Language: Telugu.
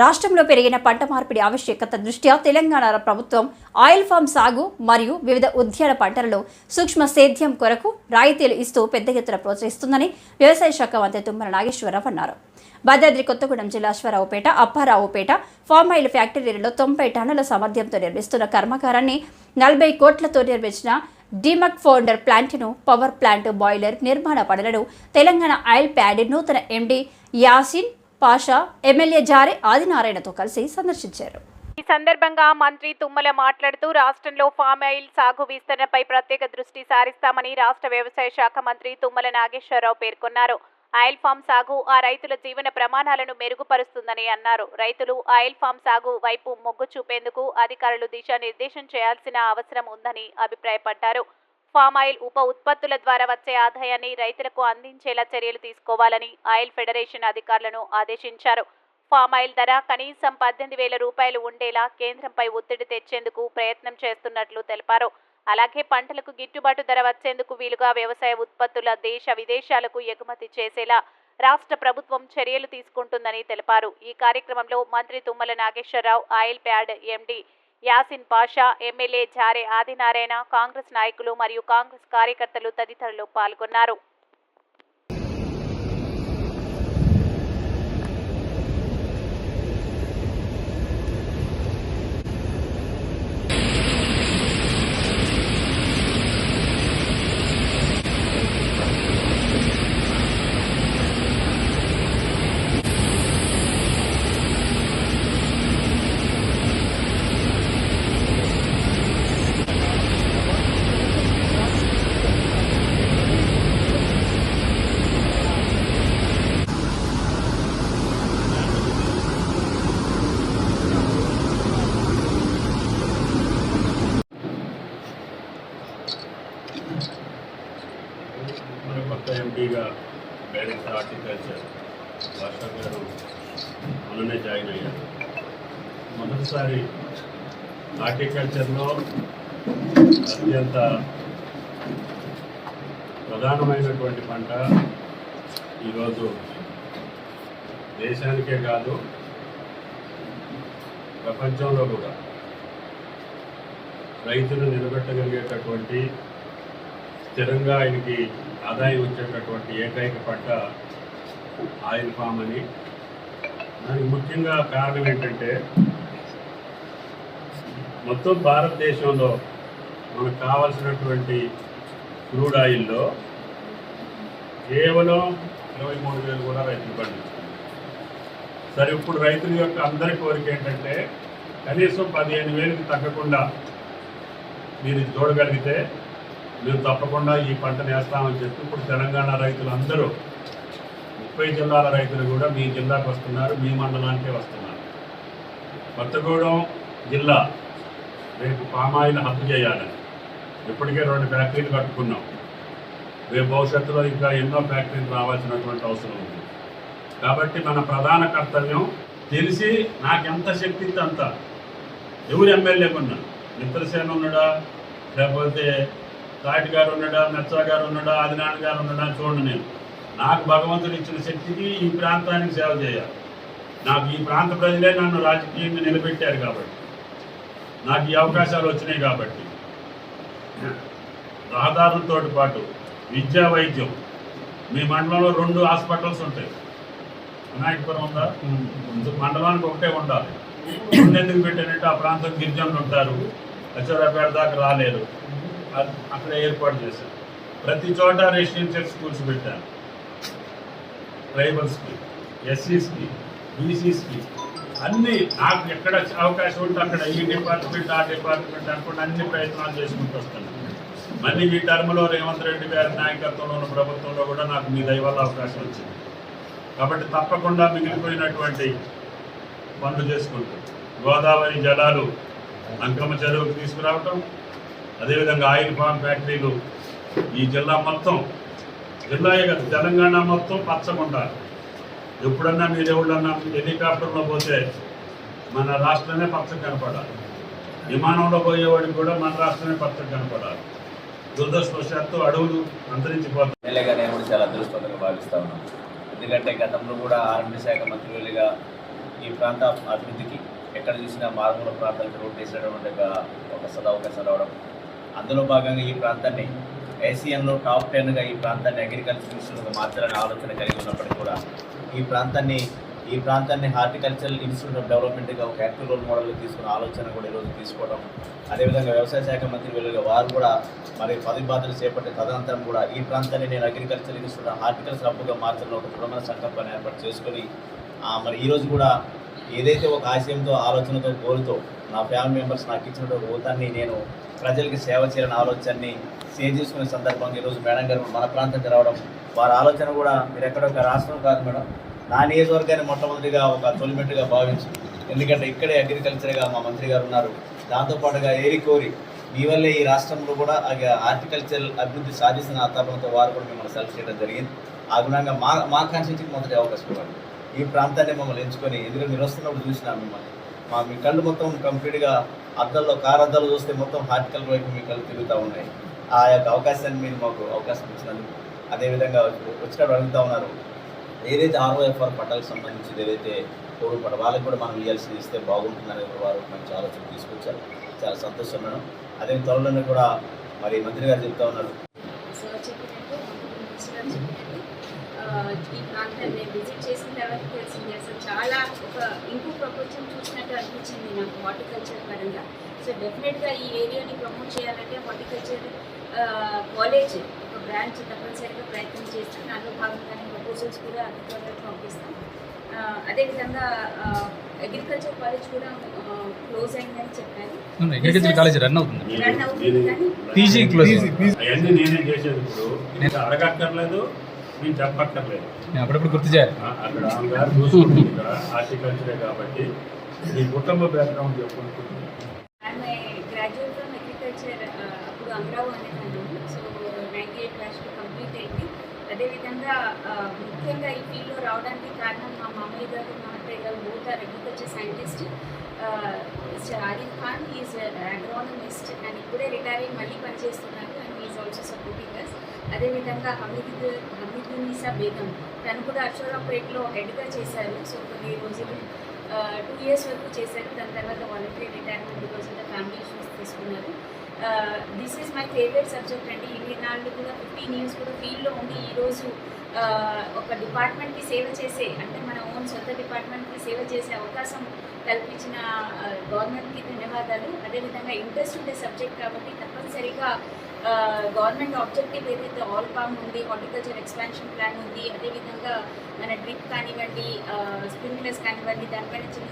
రాష్ట్రంలో పెరిగిన పంట మార్పిడి ఆవశ్యకత దృష్ట్యా తెలంగాణ ప్రభుత్వం ఆయిల్ ఫామ్ సాగు మరియు వివిధ ఉద్యాన పంటలలో సూక్ష్మ సేద్యం కొరకు రాయితీలు ఇస్తూ పెద్ద ఎత్తున ప్రోత్సహిస్తుందని వ్యవసాయ శాఖ మంత్రి తుమ్మల నాగేశ్వరరావు అన్నారు. భద్రాద్రి కొత్తగూడెం జిల్లా అశ్వారావుపేట, అప్పారావుపేట ఫామ్ ఆయిల్ ఫ్యాక్టరీలలో 90 టన్నుల సామర్థ్యంతో నిర్మిస్తున్న కర్మాగారాన్ని 40 కోట్లతో నిర్మించిన డిమక్ ఫౌండర్ ప్లాంట్ను, పవర్ ప్లాంట్, బాయిలర్ నిర్మాణ పనులను తెలంగాణ ఆయిల్ ప్యాడ్ నూతన ఎండీ యాసిన్ పాషా ఎమ్మెల్యే జారే ఆదినారాయణతో కలిసి సందర్శించారు. ఈ సందర్భంగా మంత్రి తుమ్మల మాట్లాడుతూ రాష్ట్రంలో ఫామ్ ఆయిల్ సాగు విస్తరణపై ప్రత్యేక దృష్టి సారిస్తామని రాష్ట్ర వ్యవసాయ శాఖ మంత్రి తుమ్మల నాగేశ్వరరావు పేర్కొన్నారు. ఆయిల్ ఫామ్ సాగు ఆ రైతుల జీవన ప్రమాణాలను మెరుగుపరుస్తుందని అన్నారు. రైతులు ఆయిల్ ఫామ్ సాగు వైపు మొగ్గు చూపేందుకు అధికారులు దిశానిర్దేశం చేయాల్సిన అవసరం ఉందని అభిప్రాయపడ్డారు. ఫామ్ ఆయిల్ ఉప ఉత్పత్తుల ద్వారా వచ్చే ఆదాయాన్ని రైతులకు అందించేలా చర్యలు తీసుకోవాలని ఆయిల్ ఫెడరేషన్ అధికారులను ఆదేశించారు. ఫామ్ ఆయిల్ ధర కనీసం 18,000 రూపాయలు ఉండేలా కేంద్రంపై ఒత్తిడి తెచ్చేందుకు ప్రయత్నం చేస్తున్నట్లు తెలిపారు. అలాగే పంటలకు గిట్టుబాటు ధర వచ్చేందుకు వీలుగా వ్యవసాయ ఉత్పత్తుల దేశ విదేశాలకు ఎగుమతి చేసేలా రాష్ట్ర ప్రభుత్వం చర్యలు తీసుకుంటుందని తెలిపారు. ఈ కార్యక్రమంలో మంత్రి Tummala Nageswara Rao, oil fed MD Yasin Pasha, MLA Jare Adinarayana, Congress నాయకులు మరియు కాంగ్రెస్ కార్యకర్తలు తదితరులు పాల్గొన్నారు. కొత్త ఎంపీగా డైరెక్టర్ హార్టికల్చర్ భాషా గారు మొన్ననే జాయిన్ అయ్యారు. మొదటిసారి హార్టికల్చర్లో అత్యంత ప్రధానమైనటువంటి పంట ఈరోజు దేశానికే కాదు ప్రపంచంలో కూడా రైతులు నిలబెట్టగలిగేటటువంటి స్థిరంగా ఆయనకి ఆదాయం వచ్చేటటువంటి ఏకైక పంట ఆయిల్ ఫామ్ అని. దానికి ముఖ్యంగా కారణం ఏంటంటే మొత్తం భారతదేశంలో మనకు కావాల్సినటువంటి క్రూడ్ ఆయిల్లో కేవలం 23,000 కూడా రైతులు పండించారు. సరే, ఇప్పుడు రైతుల యొక్క అందరి కోరిక ఏంటంటే కనీసం 15,000కి తగ్గకుండా మీరు చూడగలిగితే మేము తప్పకుండా ఈ పంటను వేస్తామని చెప్పి ఇప్పుడు తెలంగాణ రైతులందరూ 30 జిల్లాల రైతులు కూడా మీ జిల్లాకు వస్తున్నారు, మీ మండలానికే వస్తున్నారు. కొత్తగూడెం జిల్లా రేపు పామ్ ఆయిల్ హబ్ చేయాలని ఇప్పటికే 2 ఫ్యాక్టరీలు కట్టుకున్నాం. రేపు భవిష్యత్తులో ఇంకా ఎన్నో ఫ్యాక్టరీలు రావాల్సినటువంటి అవసరం ఉంది. కాబట్టి మన ప్రధాన కర్తవ్యం తెలిసి నాకెంత శక్తి అంత ఎవరు ఎమ్మెల్యేగా ఉన్నా, మిత్రసేన ఉన్నాడా, లేకపోతే తాటి గారు ఉన్నాడా, మెచ్చా గారు ఉన్నాడా, ఆదినారాయణ గారు ఉన్నాడా చూడండి. నేను నాకు భగవంతుడు ఇచ్చిన శక్తికి ఈ ప్రాంతానికి సేవ చేయాలి. నాకు ఈ ప్రాంత ప్రజలే నన్ను రాజకీయంగా నిలబెట్టారు కాబట్టి, నాకు ఈ అవకాశాలు వచ్చినాయి కాబట్టి రహదారులతో పాటు విద్యా, వైద్యం, మీ మండలంలో 2 హాస్పిటల్స్ ఉంటాయి. వినాయకపురం ఉందా, మండలానికి ఒకటే ఉండాలి. 2 ఎందుకు పెట్టానంటే ఆ ప్రాంతం గిరిజనులు ఉంటారు, అచ్చరాపేట దాకా రాలేరు, అక్కడ ఏర్పాటు చేశాను. ప్రతి చోట రెసిడెన్షియల్ స్కూల్స్ పెట్టాను. ట్రైబల్స్కి, ఎస్సీస్కి, బీసీస్కి అన్నీ నాకు ఎక్కడ అవకాశం ఉంటే అక్కడ ఈ డిపార్ట్మెంట్, ఆ డిపార్ట్మెంట్ అనుకుంటే అన్ని ప్రయత్నాలు చేసుకుంటూ వస్తున్నాను. మళ్ళీ ఈ టర్మ్లో రేవంత్ రెడ్డి గారి నాయకత్వంలో ఉన్న ప్రభుత్వంలో కూడా నాకు మీ దయ వల్ల అవకాశం వచ్చింది. కాబట్టి తప్పకుండా మిగిలిపోయినటువంటి పనులు చేసుకుంటూ గోదావరి జలాలు అంకమ్మ చెరువుకు తీసుకురావటం, అదేవిధంగా ఆయిల్ ఫామ్ ఫ్యాక్టరీలు ఈ జిల్లా మొత్తం, జిల్లాయే కదా తెలంగాణ మొత్తం పచ్చగా ఉండాలి. ఎప్పుడన్నా మీరు ఎవరన్నా హెలికాప్టర్లో పోతే మన రాష్ట్రమే పచ్చగా కనపడాలి, విమానంలో పోయేవాడికి కూడా మన రాష్ట్రమే పచ్చగా కనపడాలి. దురదృష్టవశాత్తు అడవులు అంతరించిపోతాయి. ఎమ్మెల్యేగా నేను కూడా చాలా అదృష్టంగా భావిస్తా ఉన్నాను. ఎందుకంటే గతంలో కూడా ఆరోగ్య శాఖ మంత్రులుగా ఈ ప్రాంత అభివృద్ధికి ఎక్కడ చూసినా మారుమూల ప్రాంతాలకు రోడ్డు వేసేటువంటి ఒక సదవకాశం రావడం, అందులో భాగంగా ఈ ప్రాంతాన్ని ఏసియన్లో టాప్ 10గా ఈ ప్రాంతాన్ని అగ్రికల్చర్ ఇన్స్టిట్యూట్గా మార్చాలనే ఆలోచన కలిగి ఉన్నప్పటికీ కూడా ఈ ప్రాంతాన్ని హార్టికల్చరల్ ఇన్స్టిట్యూట్ ఆఫ్ డెవలప్మెంట్గా ఒక యాక్టివ్ రోల్ మోడల్గా తీసుకున్న ఆలోచన కూడా ఈరోజు తీసుకోవడం, అదేవిధంగా వ్యవసాయ శాఖ మంత్రి వెళ్ళగా వారు కూడా మరి పదవి బాధ్యతలు చేపట్టే తదనంతరం కూడా ఈ ప్రాంతాన్ని నేను అగ్రికల్చర్ ఇన్స్టిట్యూట్ హార్టికల్చర్ హబ్గా మార్చడంలో ఒక దృఢమైన సంకల్పాన్ని ఏర్పాటు చేసుకొని మరి ఈరోజు కూడా ఏదైతే ఒక ఆశయంతో ఆలోచనతో గోలుతో నా ఫ్యామిలీ మెంబర్స్ నాకు ఇచ్చినటువంటి హోదాన్ని నేను ప్రజలకి సేవ చేయాలని ఆలోచనని షేర్ చేసుకునే సందర్భంగా ఈరోజు మేడం గారు మన ప్రాంతానికి రావడం, వారి ఆలోచన కూడా మీరు ఎక్కడొక రాష్ట్రం కాదు మేడం, నా నియోజకవర్గాన్ని మొట్టమొదటిగా ఒక తొలిమెట్టుగా భావించి, ఎందుకంటే ఇక్కడే అగ్రికల్చర్గా మా మంత్రి గారు ఉన్నారు, దాంతోపాటుగా ఏరికోరి మీ వల్లే ఈ రాష్ట్రంలో కూడా హార్టికల్చర్ అభివృద్ధి సాధిస్తున్న ఆతాపంతో వారు కూడా మిమ్మల్ని సెలెక్ట్ చేయడం జరిగింది. ఆ గుణంగా మా కాన్స్టిట్యూన్సీకి మొదటి అవకాశం ఇవ్వండి. ఈ ప్రాంతాన్ని మమ్మల్ని ఎంచుకొని, ఎందుకంటే మీరు వస్తున్నప్పుడు చూసినా మిమ్మల్ని మీ కళ్ళు మొత్తం కంప్లీట్గా కార్ అద్దాలు చూస్తే మొత్తం హార్టికల్ వైపు మీ కళ్ళు తిరుగుతూ ఉన్నాయి. ఆ యొక్క అవకాశాన్ని మీరు మాకు అవకాశం ఇచ్చినందుకు, అదేవిధంగా వచ్చినప్పుడు అడుగుతూ ఉన్నారు ఏదైతే ROFR పట్టాలకు సంబంధించి ఏదైతే కోరు పట్ట వాళ్ళకి కూడా మనం ఇవ్వాల్సి ఇస్తే బాగుంటుందనేది వారు మంచి ఆలోచన తీసుకొచ్చారు. చాలా సంతోషం మేడం. అదే త్వరలోనే కూడా మరి మంత్రి గారు చెప్తా ఉన్నారు. ఈ ప్రాంతాన్ని విజిట్ చేసిన తర్వాత తెలిసింది అసలు చాలా ఒక ఇంకో ప్రపంచం చూసినట్టు అనిపించింది నాకు హార్టికల్చర్ పరంగా. సో డెఫినెట్గా ఈ ఏరియాని ప్రమోట్ చేయాలంటే హార్టికల్చర్ కాలేజ్ ఒక బ్రాంచ్ తప్పనిసరిగా ప్రయత్నం చేస్తాం. దాంట్లో భాగంగానే ప్రపోజల్స్ కూడా అధికారులకు పంపిస్తాం. అదేవిధంగా అగ్రికల్చర్ కాలేజ్ కూడా క్లోజ్ అయిందని చెప్పారు. అగ్రికల్చర్ కాలేజ్ రన్ అవుతుంది కానీ పీజీ క్లోజ్ అవన్నీ నేనే చేసేది. ఇప్పుడు నేను అడగక్కర్లేదు, నేను చెప్పక్కర్లేదు, నేను అప్పుడప్పుడు గుర్తు చేయాలి. అక్కడ ఆమె గారు చూసుకుంటుంది ఇక్కడ హార్టికల్చరే కాబట్టి మీ కుటుంబ బ్యాక్గ్రౌండ్ చెప్పుకుంటుంది. ఆమె గ్రాడ్యుయేట్ ఫ్రమ్ అగ్రికల్చర్, అప్పుడు అమరావు అనేదాన్ని. సో 98 బ్యాచ్లో కంప్లీట్ అయింది. అదేవిధంగా ముఖ్యంగా ఈ ఫీల్డ్లో రావడానికి కారణం మా మామయ్య గారు, మా అత్తయ్య గారు both are agriculture scientist. Mister Arif Khan is agronomist and ఇప్పుడే రిటైర్ అయ్యి మళ్ళీ పనిచేస్తున్నారు and is also supporting us. అదేవిధంగా హమీదున్నీసా బేగం, తను కూడా అక్షరాపేటలో హెడ్గా చేశారు. సో కొన్ని రోజులు 2 years వరకు చేశారు. దాని తర్వాత voluntary retirement because of the family issues తీసుకున్నారు. This is my favourite subject అండి. ఇన్ని నాళ్ళు కూడా 15 years కూడా ఫీల్డ్లో ఉండి ఈరోజు ఒక డిపార్ట్మెంట్కి సేవ చేసే, అంటే మన ఓన్ సొంత డిపార్ట్మెంట్కి సేవ చేసే అవకాశం కల్పించిన గవర్నమెంట్కి ధన్యవాదాలు. అదేవిధంగా ఇంట్రెస్ట్ ఉండే సబ్జెక్ట్ కాబట్టి తప్పనిసరిగా గవర్నమెంట్ ఆబ్జెక్టివ్ ఏదైతే ఆల్ పామ్ ఉంది, హార్టికల్చర్ ఎక్స్పాన్షన్ ప్లాన్ ఉంది, అదేవిధంగా మన డ్రిప్ కానివ్వండి, స్ప్రింక్లర్స్ కానివ్వండి, దానిపైన చిన్న